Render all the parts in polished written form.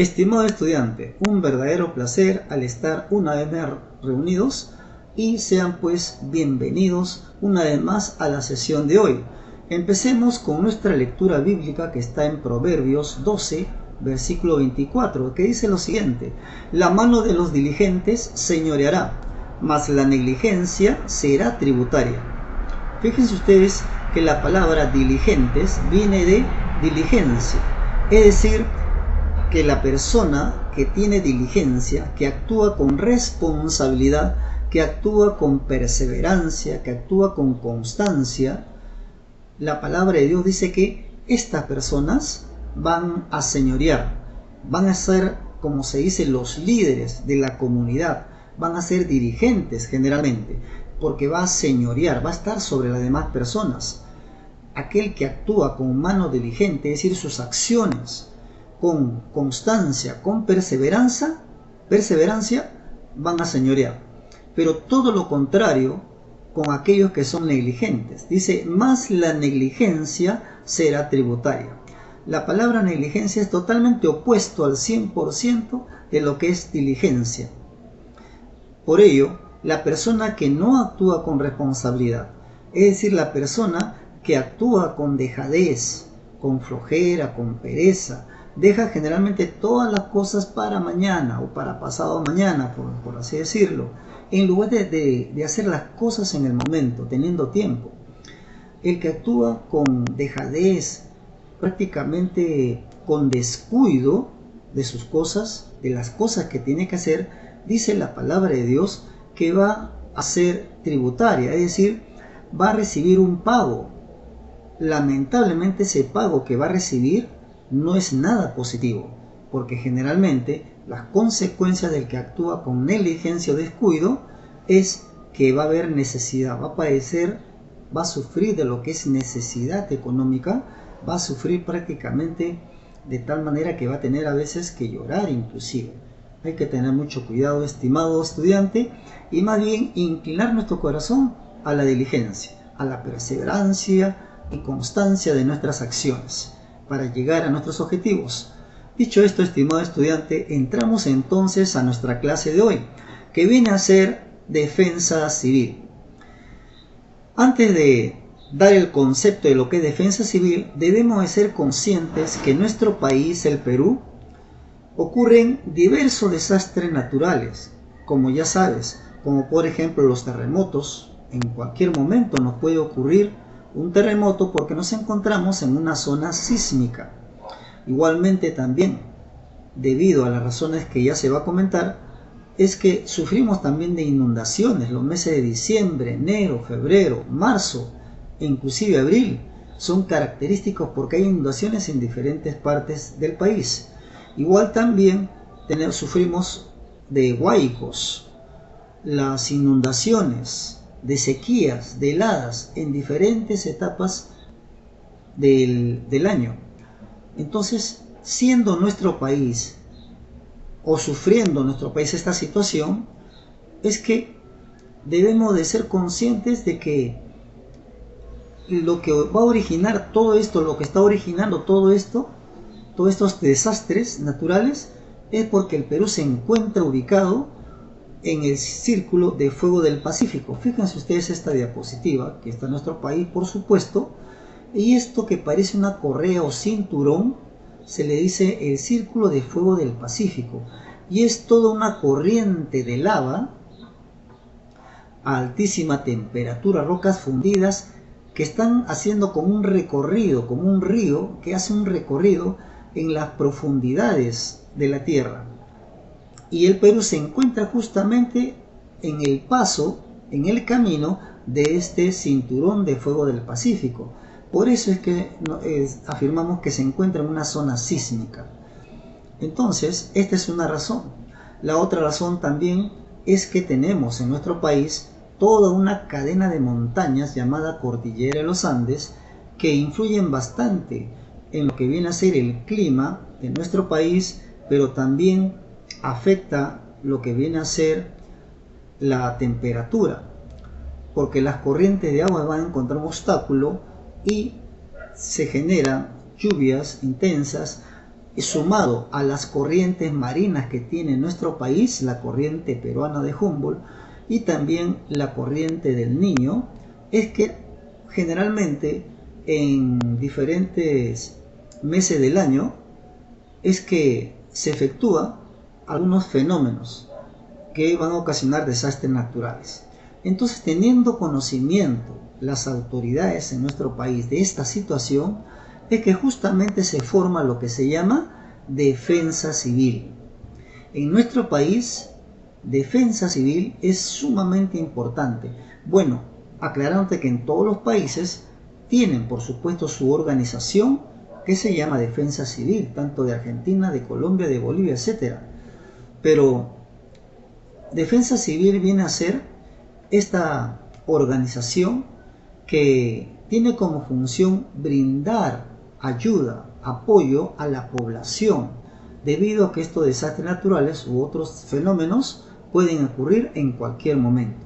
Estimado estudiante, un verdadero placer al estar una vez más reunidos y sean pues bienvenidos una vez más a la sesión de hoy. Empecemos con nuestra lectura bíblica que está en Proverbios 12, versículo 24, que dice lo siguiente: la mano de los diligentes señoreará, mas la negligencia será tributaria. Fíjense ustedes que la palabra diligentes viene de diligencia, es decir, que la persona que tiene diligencia, que actúa con responsabilidad, que actúa con perseverancia, que actúa con constancia, la palabra de Dios dice que estas personas van a señorear, van a ser, como se dice, los líderes de la comunidad, van a ser dirigentes generalmente, porque va a señorear, va a estar sobre las demás personas. Aquel que actúa con mano diligente, es decir, sus acciones, con constancia, con perseverancia, van a señorear. Pero todo lo contrario con aquellos que son negligentes. Dice, más la negligencia será tributaria. La palabra negligencia es totalmente opuesto al 100% de lo que es diligencia. Por ello, la persona que no actúa con responsabilidad, es decir, la persona que actúa con dejadez, con flojera, con pereza, deja generalmente todas las cosas para mañana o para pasado mañana, por así decirlo, en lugar de hacer las cosas en el momento, teniendo tiempo. El que actúa con dejadez, prácticamente con descuido de sus cosas, de las cosas que tiene que hacer, dice la palabra de Dios que va a ser tributaria, es decir, va a recibir un pago. Lamentablemente ese pago que va a recibir no es nada positivo, porque generalmente las consecuencias del que actúa con negligencia o descuido es que va a haber necesidad, va a padecer, va a sufrir de lo que es necesidad económica, va a sufrir prácticamente de tal manera que va a tener a veces que llorar inclusive. Hay que tener mucho cuidado, estimado estudiante, y más bien inclinar nuestro corazón a la diligencia, a la perseverancia y constancia de nuestras acciones para llegar a nuestros objetivos. Dicho esto, estimado estudiante, entramos entonces a nuestra clase de hoy, que viene a ser defensa civil. Antes de dar el concepto de lo que es defensa civil, debemos de ser conscientes que en nuestro país, el Perú, ocurren diversos desastres naturales, como ya sabes, como por ejemplo los terremotos. En cualquier momento nos puede ocurrir un terremoto porque nos encontramos en una zona sísmica. Igualmente también, debido a las razones que ya se va a comentar, es que sufrimos también de inundaciones. Los meses de diciembre, enero, febrero, marzo e inclusive abril son característicos porque hay inundaciones en diferentes partes del país. Igual también sufrimos de huaicos, las inundaciones, de sequías, de heladas en diferentes etapas del año. Entonces, siendo nuestro país o sufriendo nuestro país esta situación, es que debemos de ser conscientes de que lo que va a originar todo esto, lo que está originando todo esto, todos estos desastres naturales, es porque el Perú se encuentra ubicado en el Círculo de Fuego del Pacífico. Fíjense ustedes esta diapositiva que está en nuestro país, por supuesto, y esto que parece una correa o cinturón se le dice el Círculo de Fuego del Pacífico, y es toda una corriente de lava a altísima temperatura, rocas fundidas que están haciendo como un recorrido, como un río que hace un recorrido en las profundidades de la Tierra. Y el Perú se encuentra justamente en el paso, en el camino de este cinturón de fuego del Pacífico. Por eso es que afirmamos que se encuentra en una zona sísmica. Entonces, esta es una razón. La otra razón también es que tenemos en nuestro país toda una cadena de montañas llamada Cordillera de los Andes que influyen bastante en lo que viene a ser el clima de nuestro país, pero también afecta lo que viene a ser la temperatura, porque las corrientes de agua van a encontrar un obstáculo y se generan lluvias intensas sumado a las corrientes marinas que tiene nuestro país, la corriente peruana de Humboldt y también la corriente del Niño, es que generalmente en diferentes meses del año es que se efectúan algunos fenómenos que van a ocasionar desastres naturales. Entonces, teniendo conocimiento las autoridades en nuestro país de esta situación, es que justamente se forma lo que se llama defensa civil. En nuestro país, defensa civil es sumamente importante. Bueno, aclarándote que en todos los países tienen, por supuesto, su organización que se llama defensa civil, tanto de Argentina, de Colombia, de Bolivia, etc. Pero defensa civil viene a ser esta organización que tiene como función brindar ayuda, apoyo a la población, debido a que estos desastres naturales u otros fenómenos pueden ocurrir en cualquier momento.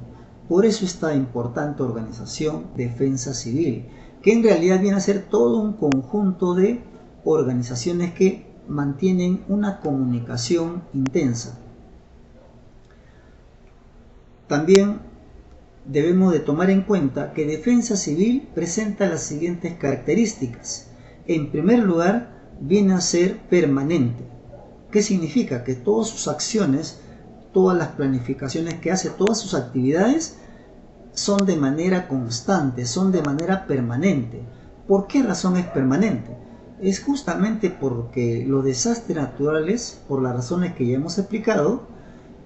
Por eso esta importante organización Defensa Civil, que en realidad viene a ser todo un conjunto de organizaciones que mantienen una comunicación intensa. También debemos de tomar en cuenta que Defensa Civil presenta las siguientes características. En primer lugar, viene a ser permanente. ¿Qué significa? Que todas sus acciones, todas las planificaciones que hace, todas sus actividades son de manera constante, son de manera permanente. ¿Por qué razón es permanente? Es justamente porque los desastres naturales, por las razones que ya hemos explicado,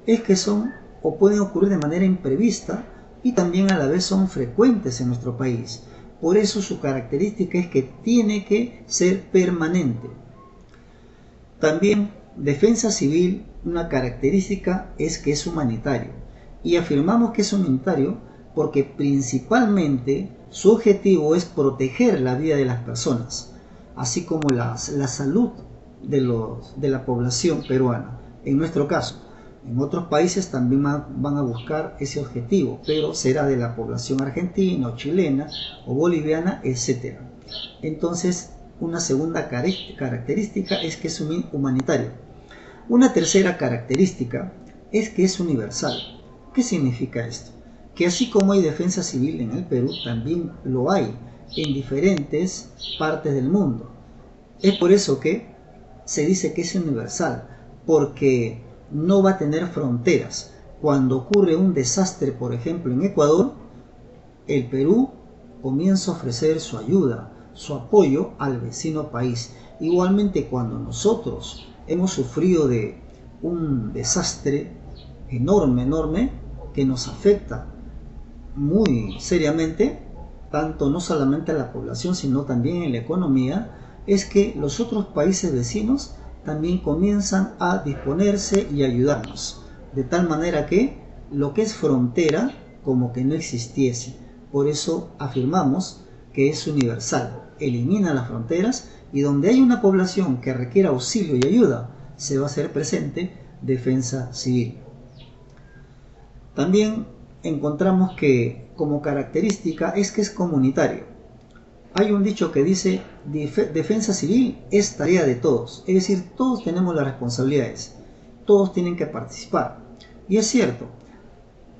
es que son o pueden ocurrir de manera imprevista y también a la vez son frecuentes en nuestro país. Por eso su característica es que tiene que ser permanente. También Defensa Civil, una característica es que es humanitario. Y afirmamos que es humanitario porque principalmente su objetivo es proteger la vida de las personas, así como la salud de la población peruana, en nuestro caso. En otros países también van a buscar ese objetivo, pero será de la población argentina o chilena o boliviana, etc. Entonces, una segunda característica es que es humanitario. Una tercera característica es que es universal. ¿Qué significa esto? Que así como hay defensa civil en el Perú, también lo hay en diferentes partes del mundo. Es por eso que se dice que es universal, porque no va a tener fronteras. Cuando ocurre un desastre, por ejemplo, en Ecuador, el Perú comienza a ofrecer su ayuda, su apoyo al vecino país. Igualmente, cuando nosotros hemos sufrido de un desastre enorme, que nos afecta muy seriamente, tanto no solamente a la población, sino también en la economía, es que los otros países vecinos también comienzan a disponerse y ayudarnos, de tal manera que lo que es frontera como que no existiese. Por eso afirmamos que es universal, elimina las fronteras, y donde hay una población que requiera auxilio y ayuda, se va a hacer presente defensa civil. También encontramos que como característica es que es comunitario. Hay un dicho que dice: defensa civil es tarea de todos, es decir, todos tenemos las responsabilidades, todos tienen que participar. Y es cierto,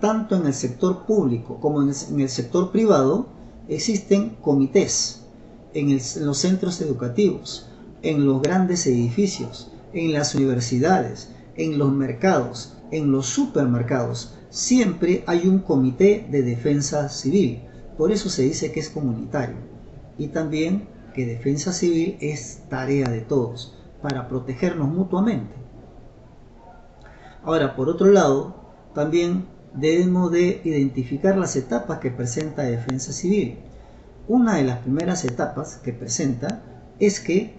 tanto en el sector público como en el sector privado existen comités, en los centros educativos, en los grandes edificios, en las universidades, en los mercados, en los supermercados. Siempre hay un comité de defensa civil, por eso se dice que es comunitario. Y también que defensa civil es tarea de todos, para protegernos mutuamente. Ahora, por otro lado, también debemos de identificar las etapas que presenta defensa civil. Una de las primeras etapas que presenta es que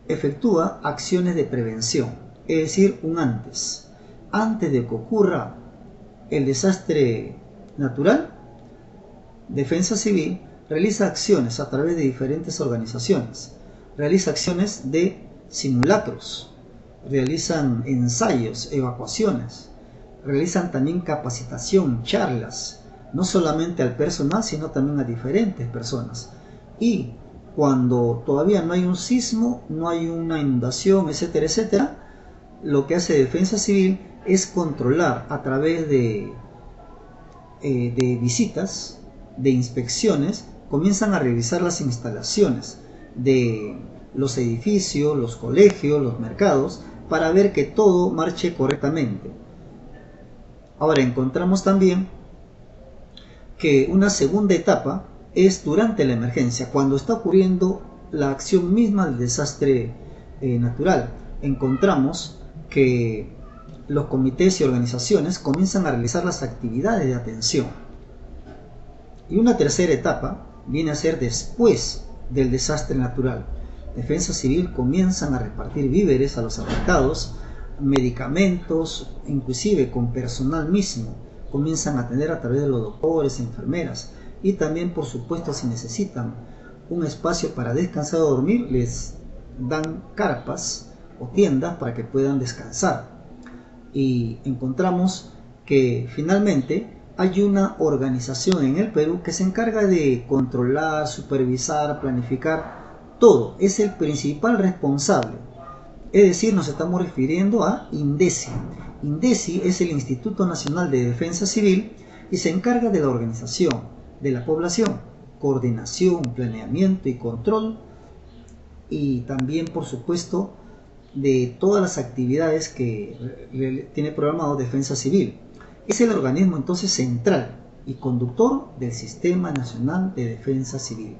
efectúa acciones de prevención, es decir, un antes. Antes de que ocurra el desastre natural, Defensa Civil realiza acciones a través de diferentes organizaciones. Realiza acciones de simulacros, realizan ensayos, evacuaciones, realizan también capacitación, charlas, no solamente al personal, sino también a diferentes personas. Y cuando todavía no hay un sismo, no hay una inundación, etcétera, etcétera, lo que hace Defensa Civil es controlar a través de visitas, de inspecciones, comienzan a revisar las instalaciones de los edificios, los colegios, los mercados, para ver que todo marche correctamente. Ahora encontramos también que una segunda etapa es durante la emergencia, cuando está ocurriendo la acción misma del desastre natural. Encontramos que los comités y organizaciones comienzan a realizar las actividades de atención. Y una tercera etapa viene a ser después del desastre natural. Defensa Civil comienzan a repartir víveres a los afectados, medicamentos, inclusive con personal mismo. Comienzan a atender a través de los doctores, enfermeras, y también, por supuesto, si necesitan un espacio para descansar o dormir, les dan carpas o tiendas para que puedan descansar. Y encontramos que finalmente hay una organización en el Perú que se encarga de controlar, supervisar, planificar todo. Es el principal responsable. Es decir, nos estamos refiriendo a INDECI. INDECI es el Instituto Nacional de Defensa Civil y se encarga de la organización de la población, coordinación, planeamiento y control, y también, por supuesto, de todas las actividades que tiene programado Defensa Civil. Es el organismo entonces central y conductor del Sistema Nacional de Defensa Civil.